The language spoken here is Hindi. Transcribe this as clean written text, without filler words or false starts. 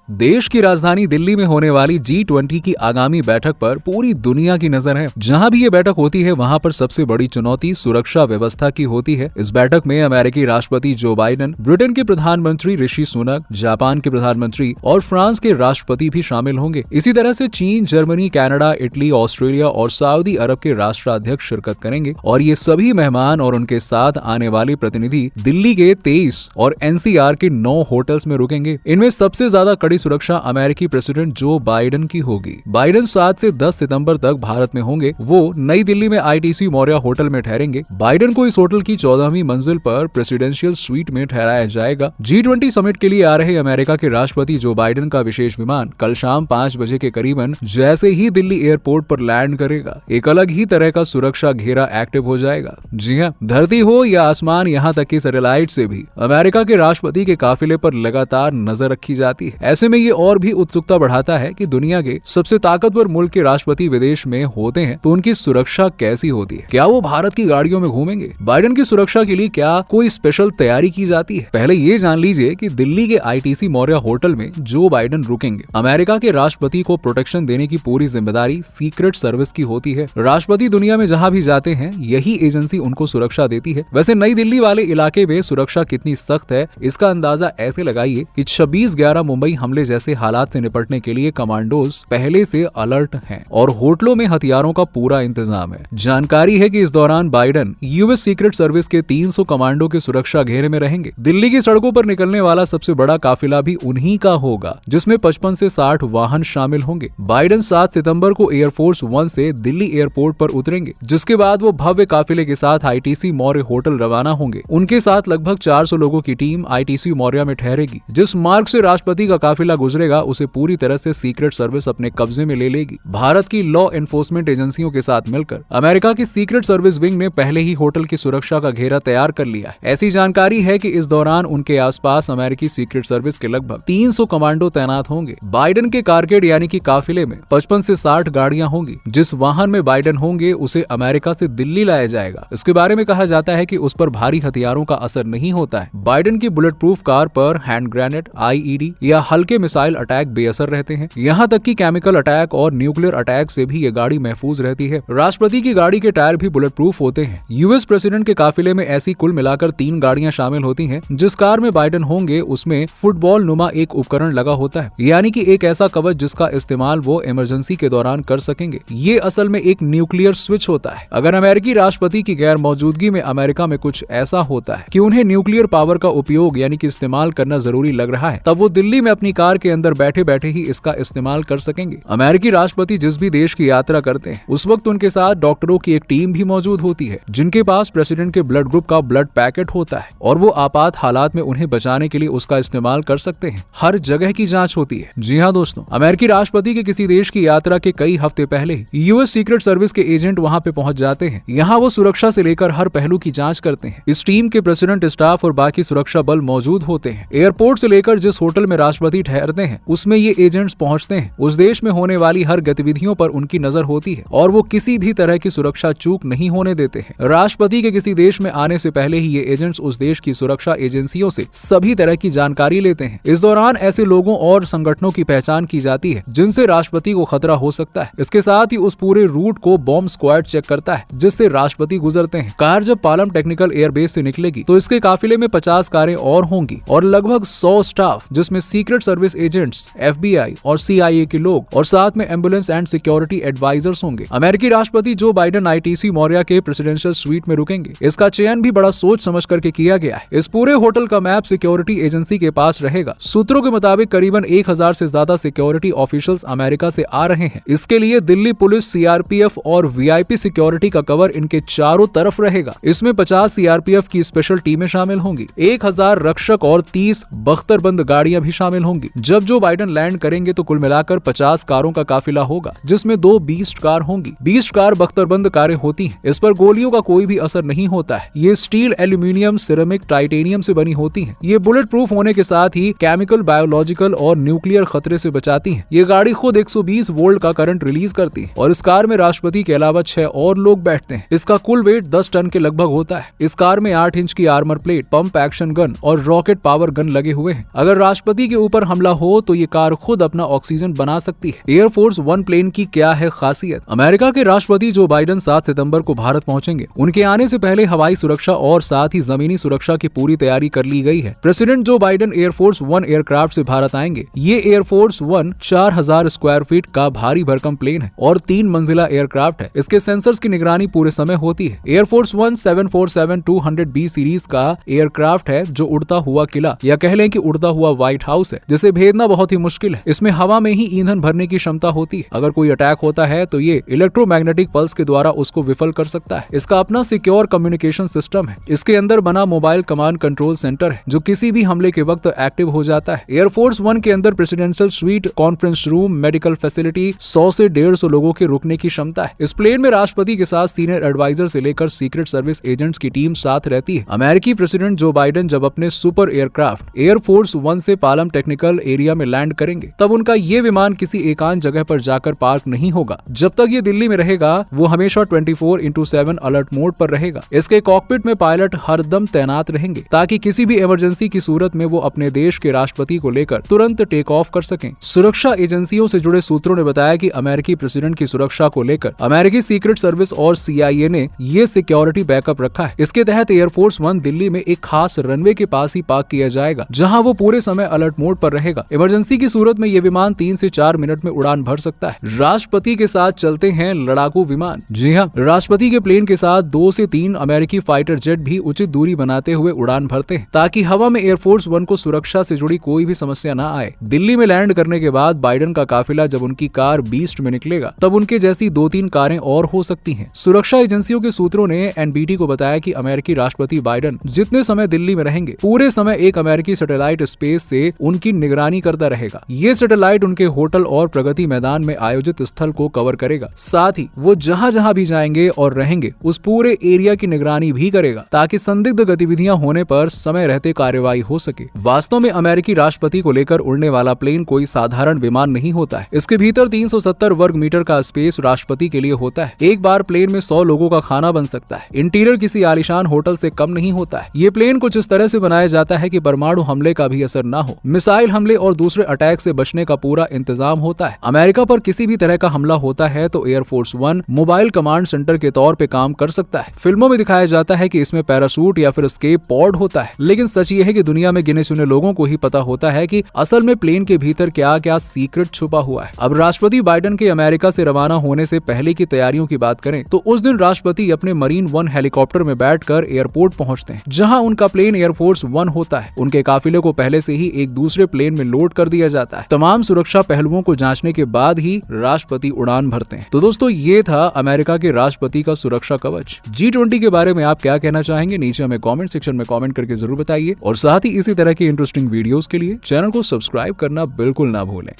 देश की राजधानी दिल्ली में होने वाली G20 की आगामी बैठक पर पूरी दुनिया की नजर है। जहां भी ये बैठक होती है वहां पर सबसे बड़ी चुनौती सुरक्षा व्यवस्था की होती है। इस बैठक में अमेरिकी राष्ट्रपति जो बाइडेन, ब्रिटेन के प्रधानमंत्री ऋषि सुनक, जापान के प्रधानमंत्री और फ्रांस के राष्ट्रपति भी शामिल होंगे। इसी तरह से चीन, जर्मनी, कनाडा, इटली, ऑस्ट्रेलिया और सऊदी अरब के राष्ट्राध्यक्ष शिरकत करेंगे और ये सभी मेहमान और उनके साथ आने वाले प्रतिनिधि दिल्ली के 23 और NCR के 9 होटल्स में रुकेंगे। इनमें सबसे ज्यादा कड़ी सुरक्षा अमेरिकी प्रेसिडेंट जो बाइडेन की होगी। बाइडेन 7 से 10 सितंबर तक भारत में होंगे। वो नई दिल्ली में ITC मौर्या होटल में ठहरेंगे। बाइडेन को इस होटल की 14वीं मंजिल पर प्रेसिडेंशियल स्वीट में ठहराया जाएगा। G20 समिट के लिए आ रहे अमेरिका के राष्ट्रपति जो बाइडेन का विशेष विमान कल शाम 5 बजे के करीबन जैसे ही दिल्ली एयरपोर्ट पर लैंड करेगा, एक अलग ही तरह का सुरक्षा घेरा एक्टिव हो जाएगा। जी हाँ, धरती हो या आसमान, यहाँ तक कि सैटेलाइट से भी अमेरिका के राष्ट्रपति के काफिले पर लगातार नजर रखी जाती है। ऐसे में ये और भी उत्सुकता बढ़ाता है कि दुनिया के सबसे ताकतवर मुल्क के राष्ट्रपति विदेश में होते हैं तो उनकी सुरक्षा कैसी होती है। क्या वो भारत की गाड़ियों में घूमेंगे? बाइडेन की सुरक्षा के लिए क्या कोई स्पेशल तैयारी की जाती है? पहले ये जान लीजिए कि दिल्ली के ITC मौर्या होटल में जो बाइडेन रुकेंगे, अमेरिका के राष्ट्रपति को प्रोटेक्शन देने की पूरी जिम्मेदारी सीक्रेट सर्विस की होती है। राष्ट्रपति दुनिया में जहां भी जाते हैं यही एजेंसी उनको सुरक्षा देती है। वैसे नई दिल्ली वाले इलाके में सुरक्षा कितनी सख्त है इसका अंदाजा ऐसे लगाइए कि 26/11 मुंबई हमले जैसे हालात से निपटने के लिए कमांडोज पहले से अलर्ट हैं और होटलों में हथियारों का पूरा इंतजाम है। जानकारी है कि इस दौरान बाइडेन US सीक्रेट सर्विस के 300 कमांडो के सुरक्षा घेरे में रहेंगे। दिल्ली की सड़कों पर निकलने वाला सबसे बड़ा काफिला भी उन्हीं का होगा, जिसमें 55 से 60 वाहन शामिल होंगे। बाइडेन 7 सितंबर को एयरफोर्स 1 से दिल्ली एयरपोर्ट पर उतरेंगे, जिसके बाद वो भव्य काफिले के साथ ITC मौर्य होटल रवाना होंगे। उनके साथ लगभग 400 लोगों की टीम ITC मौर्या में ठहरेगी। जिस मार्ग से राष्ट्रपति का काफिला गुजरेगा उसे पूरी तरह से सीक्रेट सर्विस अपने कब्जे में ले लेगी। भारत की लॉ एनफोर्समेंट एजेंसियों के साथ मिलकर अमेरिका की सीक्रेट सर्विस विंग ने पहले ही होटल की सुरक्षा का घेरा तैयार कर लिया है। ऐसी जानकारी है कि इस दौरान उनके आसपास अमेरिकी सीक्रेट सर्विस के लगभग 300 कमांडो तैनात होंगे। बाइडेन के कारकेड यानी कि काफिले में 55 से 60 गाड़ियां होंगी। जिस वाहन में बाइडेन होंगे उसे अमेरिका से दिल्ली लाया जाएगा। इसके बारे में कहा जाता है कि उस पर भारी हथियारों का असर नहीं होता है। बाइडेन की बुलेट प्रूफ कार पर हैंड ग्रेनेड, IED या हल्के मिसाइल अटैक बेअसर रहते हैं। यहाँ तक कि केमिकल अटैक और न्यूक्लियर अटैक से भी ये गाड़ी महफूज रहती है। राष्ट्रपति की गाड़ी के टायर भी बुलेट प्रूफ होते हैं। US प्रेसिडेंट के काफिले में ऐसी कुल मिलाकर 3 गाड़ियां शामिल होती हैं। जिस कार में बाइडेन होंगे उसमें फुटबॉल नुमा एक उपकरण लगा होता है, यानी कि एक ऐसा कवच जिसका इस्तेमाल वो इमरजेंसी के दौरान कर सकेंगे। ये असल में एक न्यूक्लियर स्विच होता है। अगर अमेरिकी राष्ट्रपति की गैर मौजूदगी में अमेरिका में कुछ ऐसा होता है कि उन्हें न्यूक्लियर पावर का उपयोग यानी कि इस्तेमाल करना जरूरी लग रहा है, तब वो दिल्ली में अपनी कार के अंदर बैठे बैठे ही इसका इस्तेमाल कर सकेंगे। अमेरिकी राष्ट्रपति जिस भी देश की यात्रा करते हैं उस वक्त उनके साथ डॉक्टरों की एक टीम भी मौजूद होती है, जिनके पास प्रेसिडेंट के ब्लड ग्रुप का ब्लड पैकेट होता है और वो आपात हालात में उन्हें बचाने के लिए उसका इस्तेमाल कर सकते हैं। हर जगह की जांच होती है। जी हाँ दोस्तों, अमेरिकी राष्ट्रपति के किसी देश की यात्रा के कई हफ्ते पहले ही US सीक्रेट सर्विस के एजेंट वहां पे पहुंच जाते हैं। यहाँ वो सुरक्षा से लेकर हर पहलू की जांच करते हैं। इस टीम के प्रेसिडेंट, स्टाफ और बाकी सुरक्षा बल मौजूद होते हैं। एयरपोर्ट से लेकर जिस होटल में राष्ट्रपति ठहरते हैं उसमें ये एजेंट्स पहुंचते हैं। उस देश में होने वाली हर गतिविधियों पर उनकी नजर होती है और वो किसी भी तरह की सुरक्षा चूक नहीं होने देते हैं। राष्ट्रपति के किसी देश में आने से पहले ही ये एजेंट्स उस देश की सुरक्षा एजेंसियों से सभी तरह की जानकारी लेते हैं। इस दौरान ऐसे लोगों और संगठनों की पहचान की जाती है जिनसे राष्ट्रपति को खतरा हो सकता है। इसके साथ ही उस पूरे रूट को बॉम्ब स्क्वाड चेक करता है जिससे राष्ट्रपति गुजरते हैं। कार जब पालम टेक्निकल एयरबेस से निकलेगी तो इसके काफिले में 50 कारें और होंगी और लगभग 100 स्टाफ, जिसमें सीक्रेट सर्विस एजेंट्स, FBI और CIA के लोग और साथ में एम्बुलेंस एंड सिक्योरिटी एडवाइजर्स होंगे। अमेरिकी राष्ट्रपति जो बाइडेन ITC मौर्या के प्रेसिडेंशियल स्वीट में रुकेंगे। इसका चयन भी बड़ा सोच समझ करके किया गया है। इस पूरे होटल का मैप सिक्योरिटी एजेंसी के पास रहेगा। सूत्रों के मुताबिक करीबन 1000 से ज्यादा सिक्योरिटी ऑफिशियल्स अमेरिका से आ रहे हैं। इसके लिए दिल्ली पुलिस, CRPF और VIP सिक्योरिटी का कवर इनके चारों तरफ रहेगा। इसमें 50 CRPF की स्पेशल टीमें शामिल होंगी, 1000 रक्षक और 30 बख्तरबंद गाड़ियां भी शामिल होंगी। जब जो बाइडेन लैंड करेंगे तो कुल मिलाकर 50 कारों का काफिला होगा, जिसमें 2 बीस्ट कार होंगी। 20 कार बख्तरबंद कारें होती हैं। इस पर गोलियों का कोई भी असर नहीं होता है। ये स्टील, एल्यूमिनियम, सिरेमिक, टाइटेनियम से बनी होती हैं। ये बुलेट प्रूफ होने के साथ ही केमिकल, बायोलॉजिकल और न्यूक्लियर खतरे से बचाती हैं। ये गाड़ी खुद 120 वोल्ट का करंट रिलीज करती है और इस कार में राष्ट्रपति के अलावा 6 और लोग बैठते हैं। इसका कुल वेट 10 टन के लगभग होता है। इस कार में 8 इंच की armour plate, pump action gun और रॉकेट पावर गन लगे हुए हैं। अगर राष्ट्रपति के ऊपर हमला हो तो ये कार खुद अपना ऑक्सीजन बना सकती है। एयरफोर्स 1 प्लेन की क्या है खासियत? अमेरिका के राष्ट्रपति जो बाइडेन 7 सितंबर को भारत पहुंचेंगे। उनके आने से पहले हवाई सुरक्षा और साथ ही जमीनी सुरक्षा की पूरी तैयारी कर ली गई है। President Joe Biden air force 1 aircraft से भारत आएंगे। ये एयरफोर्स 1 4000 स्क्वायर फीट का भारी भरकम प्लेन है और 3 मंजिला एयरक्राफ्ट है। इसके सेंसर्स की निगरानी पूरे समय होती है। एयरफोर्स 1 747-200B सीरीज का एयरक्राफ्ट है जो उड़ता हुआ किला या कह लें कि उड़ता हुआ व्हाइट हाउस है, जिसे भेदना बहुत ही मुश्किल है। इसमें हवा में ही ईंधन भरने की क्षमता होती है। अगर कोई अटैक होता है तो ये इलेक्ट्रोमैग्नेटिक पल्स के द्वारा उसको विफल कर सकता है। इसका अपना सिक्योर कम्युनिकेशन सिस्टम है। इसके अंदर बना मोबाइल कमांड कंट्रोल सेंटर है जो किसी भी हमले के वक्त एक्टिव हो जाता है। एयरफोर्स 1 के अंदर presidential suite, conference room, medical facility, 100 से 150 लोगों के रुकने की क्षमता है। इस प्लेन में राष्ट्रपति के साथ सीनियर एडवाइजर से लेकर सीक्रेट सर्विस एजेंट्स की टीम साथ रहती है। अमेरिकी प्रेसिडेंट जो बाइडेन जब अपने सुपर एयरक्राफ्ट एयरफोर्स 1 से पालम टेक्निकल एरिया में लैंड करेंगे तब उनका ये विमान किसी एकांत जगह पर जाकर पार्क नहीं होगा। जब तक ये दिल्ली में रहेगा वो हमेशा 24/7 अलर्ट मोड पर रहेगा। इसके कॉकपिट में पायलट हरदम तैनात रहेंगे ताकि किसी भी इमरजेंसी की सूरत में वो अपने देश के राष्ट्रपति को लेकर तुरंत टेक ऑफ कर सकें। सुरक्षा एजेंसियों से जुड़े सूत्रों ने बताया कि अमेरिकी प्रेसिडेंट की सुरक्षा को लेकर अमेरिकी सीक्रेट सर्विस और CIA ने ये सिक्योरिटी बैकअप रखा है। इसके तहत एयरफोर्स 1 दिल्ली में एक खास रनवे के पास ही पार्क किया जाएगा जहां वो पूरे समय अलर्ट मोड पर रहेगा। इमरजेंसी की सूरत में ये विमान 3 से 4 मिनट में उड़ान भर सकता है। राष्ट्रपति के साथ चलते हैं लड़ाकू विमान। जी हाँ, राष्ट्रपति के प्लेन के साथ 2 से 3 अमेरिकी फाइटर जेट भी उचित दूरी बनाते हुए उड़ान भरते हैं ताकि हवा में एयरफोर्स 1 को सुरक्षा से जुड़ी कोई भी समस्या न आए। दिल्ली में लैंड करने के बाद बाइडेन का काफिला जब उनकी कार बीस्ट में निकलेगा तब उनके जैसी 2-3 कारें और हो सकती हैं। सुरक्षा एजेंसियों के सूत्रों ने NBT को बताया कि अमेरिकी राष्ट्रपति बाइडेन जितने समय दिल्ली में रहेंगे पूरे समय एक अमेरिकी सैटेलाइट स्पेस से उनकी निगरानी करता रहेगा। ये सैटेलाइट उनके होटल और प्रगति मैदान में आयोजित स्थल को कवर करेगा। साथ ही वो जहां जहां भी जाएंगे और रहेंगे उस पूरे एरिया की निगरानी भी करेगा ताकि संदिग्ध गतिविधियां होने पर समय रहते कार्रवाई हो सके। वास्तव में अमेरिकी राष्ट्रपति को लेकर उड़ने वाला प्लेन कोई साधारण विमान नहीं होता है। इसके भीतर 370 वर्ग मीटर का स्पेस राष्ट्रपति के लिए होता है। एक बार प्लेन में 100 लोगों का खाना बन सकता है। इंटीरियर किसी आलीशान होटल से कम नहीं होता है। ये प्लेन कुछ इस तरह से बनाया जाता है कि परमाणु हमले का भी असर न हो, मिसाइल हमले और दूसरे अटैक से बचने का पूरा इंतजाम होता है। अमेरिका पर किसी भी तरह का हमला होता है तो एयरफोर्स 1 मोबाइल कमांड सेंटर के तौर पे काम कर सकता है। फिल्मों में दिखाया जाता है कि इसमें पैराशूट या फिर एस्केप पॉड होता है, लेकिन सच ये है कि दुनिया में गिने चुने लोगों को ही पता होता है कि असल में प्लेन के भीतर क्या क्या सीक्रेट छुपा हुआ है। अब राष्ट्रपति बाइडेन के अमेरिका से रवाना होने से पहले की तैयारियों की बात करें तो उस दिन राष्ट्रपति अपने मरीन 1 हेलीकॉप्टर में बैठकर एयरपोर्ट पहुंचते हैं जहां उनका प्लेन एयरफोर्स 1 होता है। उनके काफिले को पहले से ही एक दूसरे प्लेन में लोड कर दिया जाता है। तमाम सुरक्षा पहलुओं को जांचने के बाद ही राष्ट्रपति उड़ान भरते हैं। तो दोस्तों ये था अमेरिका के राष्ट्रपति का सुरक्षा कवच। G20 के बारे में आप क्या कहना चाहेंगे नीचे हमें कमेंट सेक्शन में कमेंट करके जरूर बताइए और साथ ही इसी तरह की इंटरेस्टिंग वीडियोस के लिए चैनल को सब्सक्राइब करना बिल्कुल ना भूलें।